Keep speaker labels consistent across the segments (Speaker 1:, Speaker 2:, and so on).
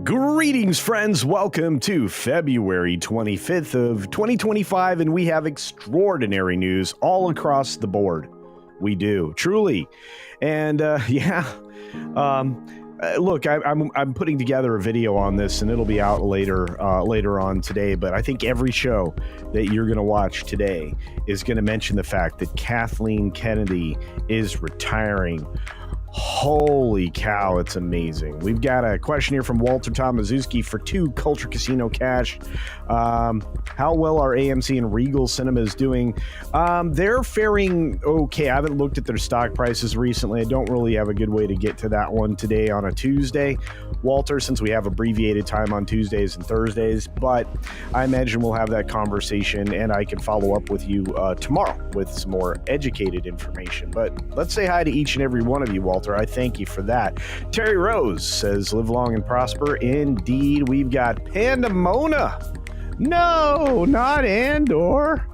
Speaker 1: Greetings, friends. Welcome to February 25th of 2025, and we have extraordinary news all across the board. We do, truly. And look, I'm putting together a video on this, and it'll be out later on today. But I think every show that you're going to watch today is going to mention the fact that Kathleen Kennedy is retiring. Holy cow, it's amazing. We've got a question here from Walter Tomaszewski for 2 Culture Casino cash. How well are AMC and Regal Cinemas doing? They're faring okay. I haven't looked at their stock prices recently. I don't really have a good way to get to that one today on a Tuesday, Walter, since we have abbreviated time on Tuesdays and Thursdays. But I imagine we'll have that conversation, and I can follow up with you tomorrow with some more educated information. But let's say hi to each and every one of you, Walter. I thank you for that. Terry Rose says, live long and prosper. Indeed. We've got Pandemona. No, not Andor.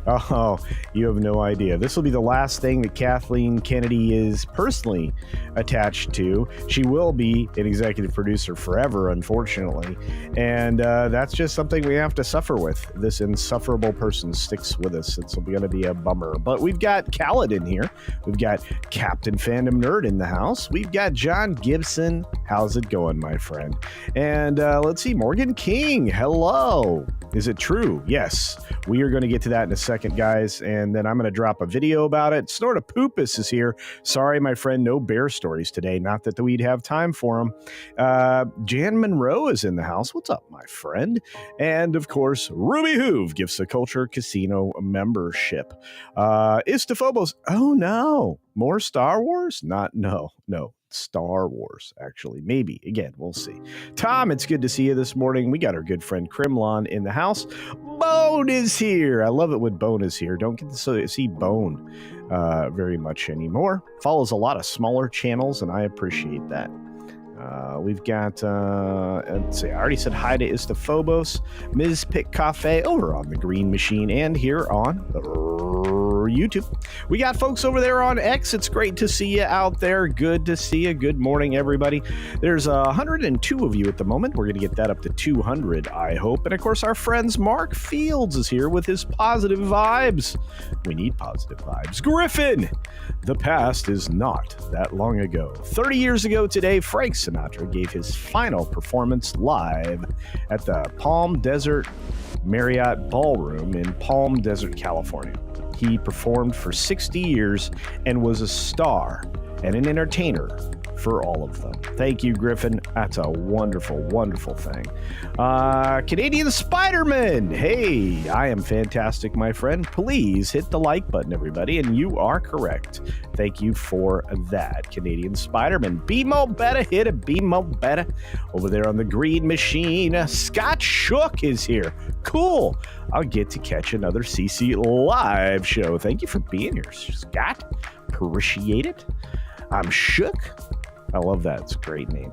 Speaker 1: Oh, you have no idea. This will be the last thing that Kathleen Kennedy is personally attached to. She will be an executive producer forever, unfortunately. And that's just something we have to suffer with. This insufferable person sticks with us. It's going to be a bummer. But we've got Kaladin here. We've got Captain Fandom Nerd in the house. We've got John Gibson. How's it going, my friend? And let's see, Morgan King. Hello. Is it true? Yes. We are going to get to that in a second, guys, and then I'm going to drop a video about it. Snortapoopus is here. Sorry, my friend, no bear stories today. Not that we'd have time for them. Jan Monroe is in the house. What's up, my friend? And, of course, Ruby Hoove gives a Culture Casino membership. Istophobos. Oh, no. More Star Wars? No. Star Wars, actually. Maybe. Again, we'll see. Tom, it's good to see you this morning. We got our good friend Krimlon in the house. Bone is here. I love it when Bone is here. Don't get to see Bone very much anymore. Follows a lot of smaller channels, and I appreciate that. We've got, let's see, I already said hi to Istophobos, Ms. Pick Cafe over on the Green Machine and here on YouTube. We got folks over there on X. It's great to see you out there. Good to see you. Good morning, everybody. There's 102 of you at the moment. We're going to get that up to 200, I hope. And of course, our friends Mark Fields is here with his positive vibes. We need positive vibes. Griffin, the past is not that long ago. 30 years ago today, Frank Sinatra gave his final performance live at the Palm Desert Marriott Ballroom in Palm Desert, California. He performed for 60 years and was a star and an entertainer for all of them. Thank you, Griffin. That's a wonderful, wonderful thing. Canadian Spider-Man. Hey, I am fantastic, my friend. Please hit the like button, everybody, and you are correct. Thank you for that, Canadian Spider-Man. BMO Beta, hit it, BMO Beta. Over there on the Green Machine, Scott Shook is here. Cool. I'll get to catch another CC live show. Thank you for being here, Scott. Appreciate it. I'm shook. I love that. It's a great name.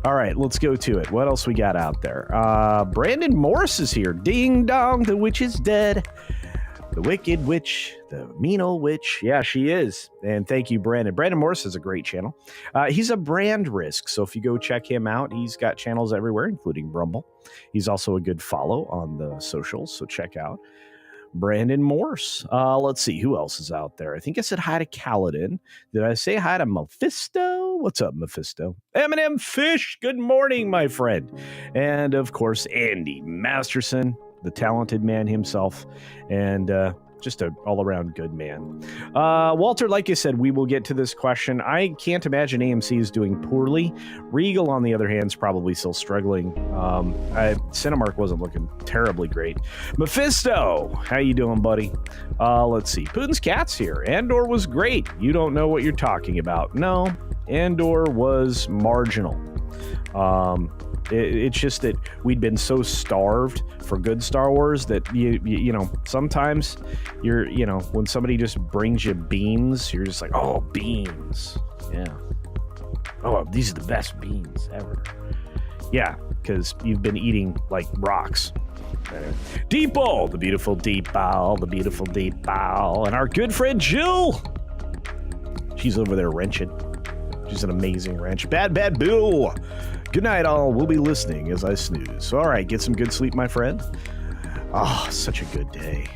Speaker 1: All right, let's go to it. What else we got out there? Brandon Morris is here. Ding dong, the witch is dead. The wicked witch, the mean old witch. Yeah, she is. And thank you, Brandon. Brandon Morris has a great channel. He's a brand risk. So if you go check him out, he's got channels everywhere, including Rumble. He's also a good follow on the socials. So check out Brandon Morse. Let's see who else is out there. I think I said hi to Kaladin. Did I say hi to Mephisto? What's up, Mephisto? Eminem Fish. Good morning, my friend. And of course, Andy Masterson, the talented man himself, and just an all-around good man. Walter, like you said, we will get to this question. I can't imagine AMC is doing poorly. Regal, on the other hand, is probably still struggling. Cinemark wasn't looking terribly great. Mephisto, how you doing, buddy? Let's see. Putin's Cat's here. Andor was great. You don't know what you're talking about. No, Andor was marginal. It's just that we'd been so starved for good Star Wars that you know, sometimes you're, you know, when somebody just brings you beans, you're just like, oh, beans. Yeah. Oh, these are the best beans ever. Yeah, because you've been eating like rocks. Deepo, the beautiful Deepo, the beautiful Deepo, and our good friend Jill. She's over there wrenching. She's an amazing wrench. Bad Bill. Good night, all. We'll be listening as I snooze. All right, get some good sleep, my friend. Oh, such a good day.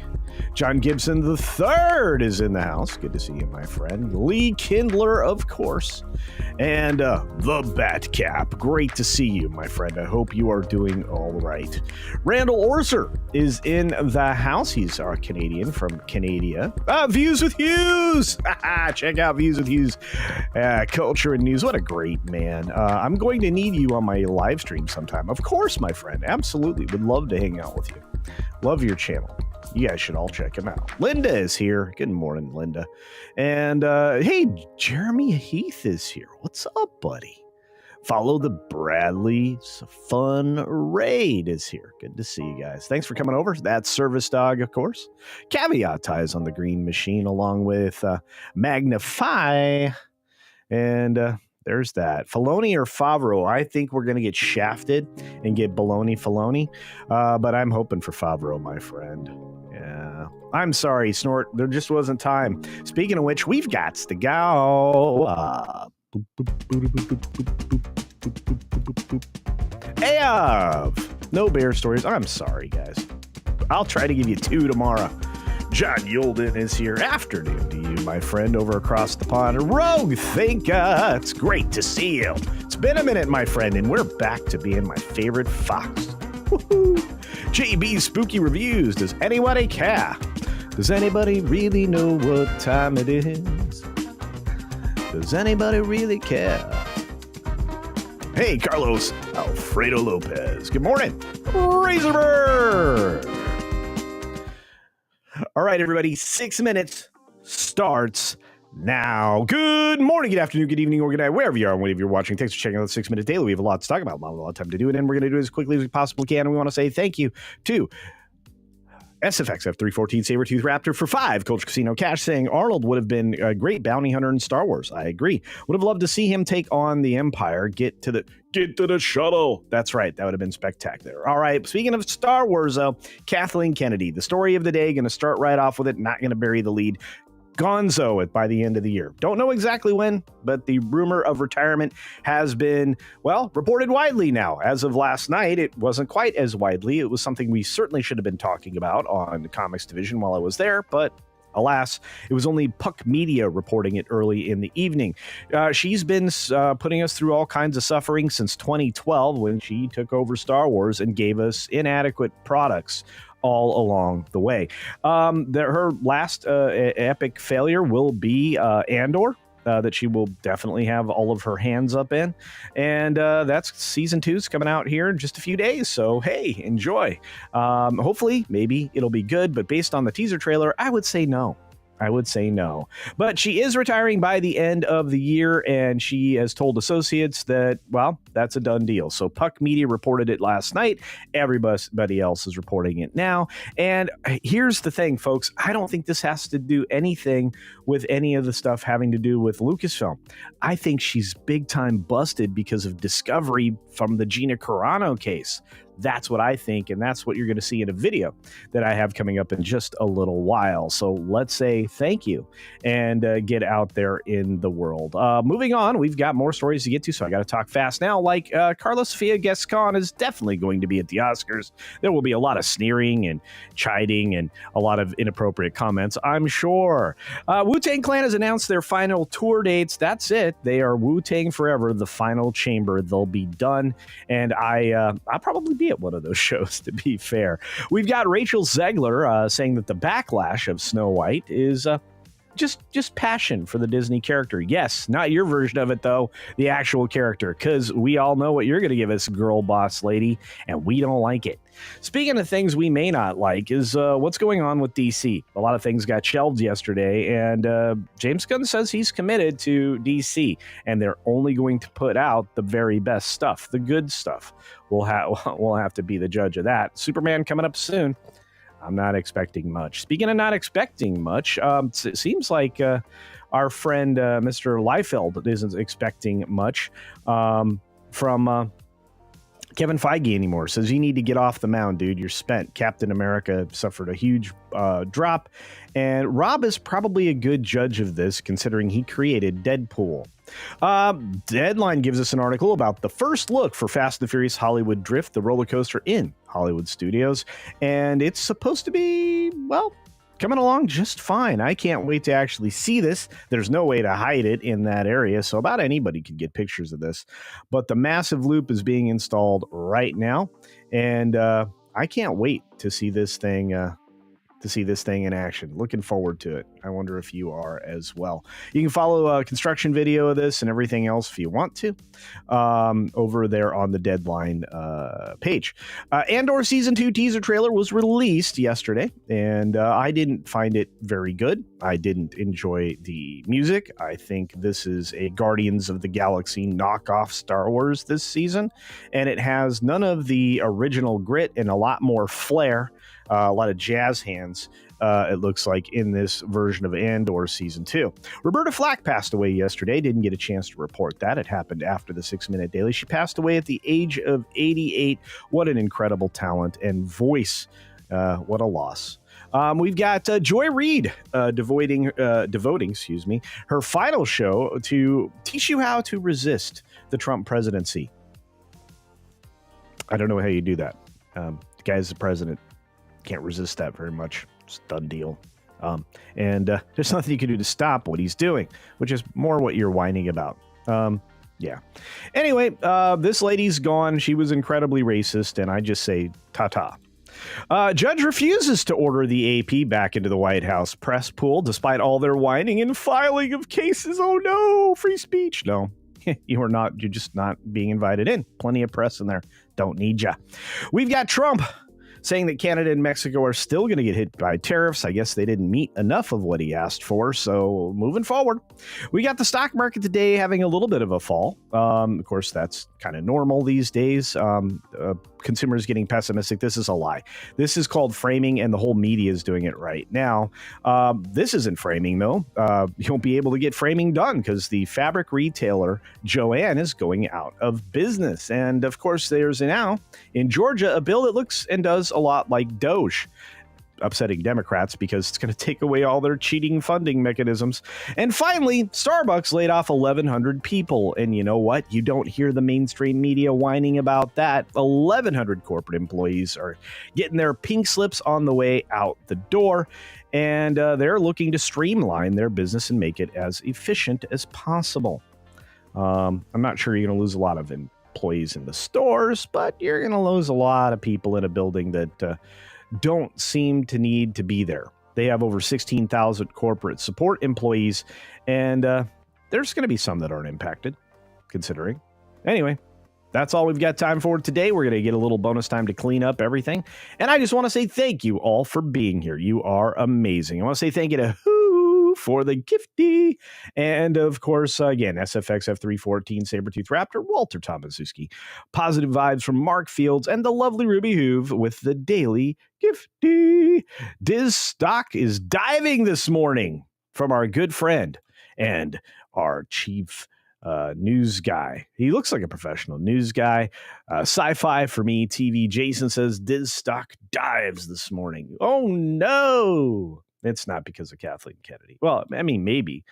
Speaker 1: John Gibson III is in the house. Good to see you, my friend. Lee Kindler, of course. And the Batcap. Great to see you, my friend. I hope you are doing all right. Randall Orser is in the house. He's our Canadian from Canada. Views with Hughes. Check out Views with Hughes. Culture and news. What a great man. I'm going to need you on my live stream sometime. Of course, my friend. Absolutely. Would love to hang out with you. Love your channel. You guys should all check him out. Linda is here. Good morning, Linda. And hey, Jeremy Heath is here. What's up, buddy? Follow the Bradley's Fun Raid is here. Good to see you guys. Thanks for coming over. That's Service Dog, of course. Caveat ties on the green machine along with Magnify. And there's that. Filoni or Favreau? I think we're going to get shafted and get Filoni. But I'm hoping for Favreau, my friend. Yeah. I'm sorry, Snort. There just wasn't time. Speaking of which, we've got to go. No bear stories. I'm sorry, guys. I'll try to give you 2 tomorrow. John Yolden is here. Afternoon to you, my friend, over across the pond. Rogue Thinker, it's great to see you. It's been a minute, my friend, and we're back to being my favorite fox. Woohoo! JB Spooky Reviews. Does anybody care? Does anybody really know what time it is? Does anybody really care? Hey, Carlos Alfredo Lopez. Good morning, Razorburn. All right, everybody, 6 minutes starts now. Good morning, good afternoon, good evening, or good night, wherever you are and whenever you're watching. Thanks for checking out the 6 Minute Daily. We have a lot to talk about, not a lot of time to do it, and we're going to do it as quickly as we possibly can. And we want to say thank you to SFXF 314 Sabertooth Raptor for 5. Culture Casino Cash saying Arnold would have been a great bounty hunter in Star Wars. I agree. Would have loved to see him take on the Empire. Get to the shuttle. That's right. That would have been spectacular. All right. Speaking of Star Wars, though, Kathleen Kennedy, the story of the day. Going to start right off with it. Not going to bury the lead. Gonzo it by the end of the year. Don't know exactly when, but the rumor of retirement has been, well, reported widely now. As of last night, it wasn't quite as widely. It was something we certainly should have been talking about on the Comics Division while I was there, but alas, it was only Puck Media reporting it early in the evening. She's been putting us through all kinds of suffering since 2012 when she took over Star Wars and gave us inadequate products all along the way. Her last epic failure will be Andor. That she will definitely have all of her hands up in. And that's season 2's coming out here in just a few days. So, hey, enjoy. Hopefully, maybe it'll be good. But based on the teaser trailer, I would say no. But she is retiring by the end of the year, and she has told associates that, well, that's a done deal. So Puck Media reported it last night. Everybody else is reporting it now. And here's the thing, folks. I don't think this has to do anything with any of the stuff having to do with Lucasfilm. I think she's big time busted because of discovery from the Gina Carano case. That's what I think, and that's what you're going to see in a video that I have coming up in just a little while. So let's say thank you and get out there in the world. Moving on, we've got more stories to get to, so I got to talk fast now. Like Karla, Sofia, Gascón is definitely going to be at the Oscars. There will be a lot of sneering and chiding and a lot of inappropriate comments, I'm sure. Wu-Tang Clan has announced their final tour dates. That's it. They are Wu-Tang forever, the final chamber. They'll be done, and I'll probably be at one of those shows, to be fair. We've got Rachel Zegler saying that the backlash of Snow White is just passion for the Disney character. Yes, not your version of it, though, the actual character, because we all know what you're going to give us, girl boss lady, and we don't like it. Speaking of things we may not like is what's going on with DC. A lot of things got shelved yesterday, and James Gunn says he's committed to DC, and they're only going to put out the very best stuff, the good stuff. We'll have to be the judge of that. Superman coming up soon. I'm not expecting much. Speaking of not expecting much, it seems like our friend Mr. Liefeld isn't expecting much from Kevin Feige anymore. Says you need to get off the mound, dude. You're spent. Captain America suffered a huge drop. And Rob is probably a good judge of this, considering he created Deadpool. Deadline gives us an article about the first look for Fast and the Furious Hollywood Drift, the roller coaster in Hollywood studios. And it's supposed to be, well, coming along just fine. I can't wait to actually see this. There's no way to hide it in that area, so about anybody could get pictures of this. But the massive loop is being installed right now, and I can't wait to see this thing in action. Looking forward to it. I wonder if you are as well. You can follow a construction video of this and everything else if you want to over there on the Deadline page. Andor Season 2 teaser trailer was released yesterday, and I didn't find it very good. I didn't enjoy the music. I think this is a Guardians of the Galaxy knockoff Star Wars this season, and it has none of the original grit and a lot more flair. A lot of jazz hands, it looks like, in this version of Andor Season 2. Roberta Flack passed away yesterday. Didn't get a chance to report that. It happened after the 6 Minute Daily. She passed away at the age of 88. What an incredible talent and voice. What a loss. We've got Joy Reid devoting her final show to teach you how to resist the Trump presidency. I don't know how you do that. The guy's the president. Can't resist that very much. It's a done deal. And there's nothing you can do to stop what he's doing, which is more what you're whining about. Yeah. Anyway, this lady's gone. She was incredibly racist, and I just say ta-ta. Judge refuses to order the AP back into the White House press pool, despite all their whining and filing of cases. Oh no, free speech. No, you're just not being invited in. Plenty of press in there. Don't need ya. We've got Trump saying that Canada and Mexico are still going to get hit by tariffs. I guess they didn't meet enough of what he asked for, so moving forward. We got the stock market today having a little bit of a fall. Of course, that's kind of normal these days. Consumers getting pessimistic. This is a lie. This is called framing, and the whole media is doing it right now. This isn't framing, though. You won't be able to get framing done because the fabric retailer Joann is going out of business. And, of course, there's now in Georgia a bill that looks and does a lot like Doge, upsetting Democrats because it's going to take away all their cheating funding mechanisms. And finally, Starbucks laid off 1,100 people. And you know what? You don't hear the mainstream media whining about that. 1,100 corporate employees are getting their pink slips on the way out the door. And they're looking to streamline their business and make it as efficient as possible. I'm not sure you're going to lose a lot of employees in the stores, but you're going to lose a lot of people in a building that don't seem to need to be there. They have over 16,000 corporate support employees, and there's going to be some that aren't impacted, considering. Anyway, that's all we've got time for today. We're going to get a little bonus time to clean up everything. And I just want to say thank you all for being here. You are amazing. I want to say thank you to for the gifty. And of course, again, SFX F314, Sabretooth Raptor, Walter Tomaszewski, positive vibes from Mark Fields, and the lovely Ruby Hoove with the daily gifty. Diz Stock is diving this morning from our good friend and our chief news guy. He looks like a professional news guy. Sci-fi for me, TV. Jason says Diz Stock dives this morning. Oh no. It's not because of Kathleen Kennedy. Well, I mean, maybe,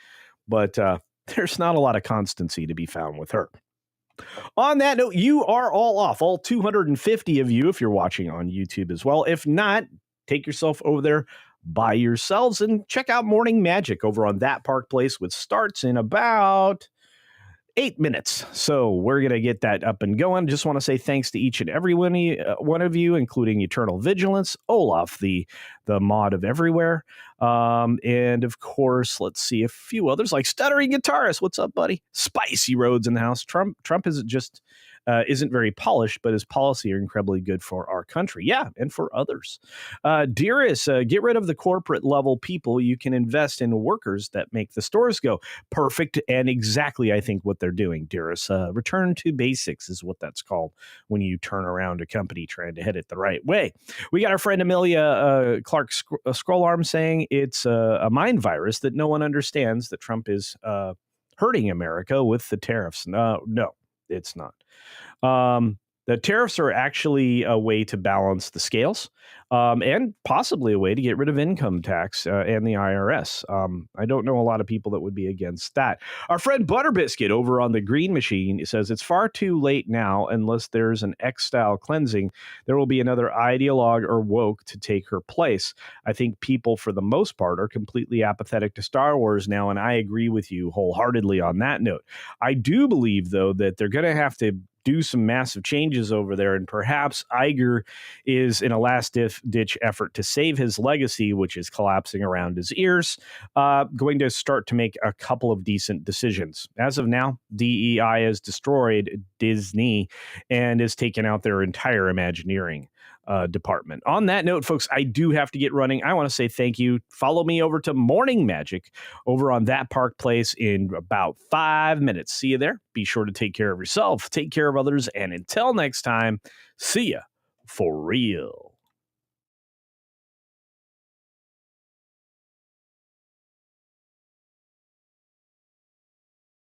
Speaker 1: but there's not a lot of constancy to be found with her. On that note, you are all off, all 250 of you, if you're watching on YouTube as well. If not, take yourself over there by yourselves and check out Morning Magic over on That Park Place, which starts in about 8 minutes. So we're going to get that up and going. Just want to say thanks to each and every one of you, including Eternal Vigilance, Olaf, the mod of everywhere. And of course, let's see a few others like Stuttering Guitarist. What's up, buddy? Spicy Roads in the house. Trump isn't very polished, but his policy are incredibly good for our country. Yeah, and for others. Dearest, get rid of the corporate level people. You can invest in workers that make the stores go. Perfect, and exactly, I think, what they're doing, Dearest. Return to basics is what that's called when you turn around a company trying to head it the right way. We got our friend Amelia Clark Scrollarm saying it's a mind virus that no one understands, that Trump is hurting America with the tariffs. No, it's not. The tariffs are actually a way to balance the scales, and possibly a way to get rid of income tax and the IRS. I don't know a lot of people that would be against that. Our friend Butterbiscuit over on the Green Machine says it's far too late now unless there's an X-style cleansing. There will be another ideologue or woke to take her place. I think people, for the most part, are completely apathetic to Star Wars now, and I agree with you wholeheartedly on that note. I do believe, though, that they're going to have to do some massive changes over there, and perhaps Iger is in a last-ditch effort to save his legacy, which is collapsing around his ears, going to start to make a couple of decent decisions. As of now, DEI has destroyed Disney and has taken out their entire Imagineering department. On that note, folks, I do have to get running. I want to say thank you. Follow me over to Morning Magic over on That Park Place in about 5 minutes. See you there. Be sure to take care of yourself, take care of others, and until next time, see ya for real.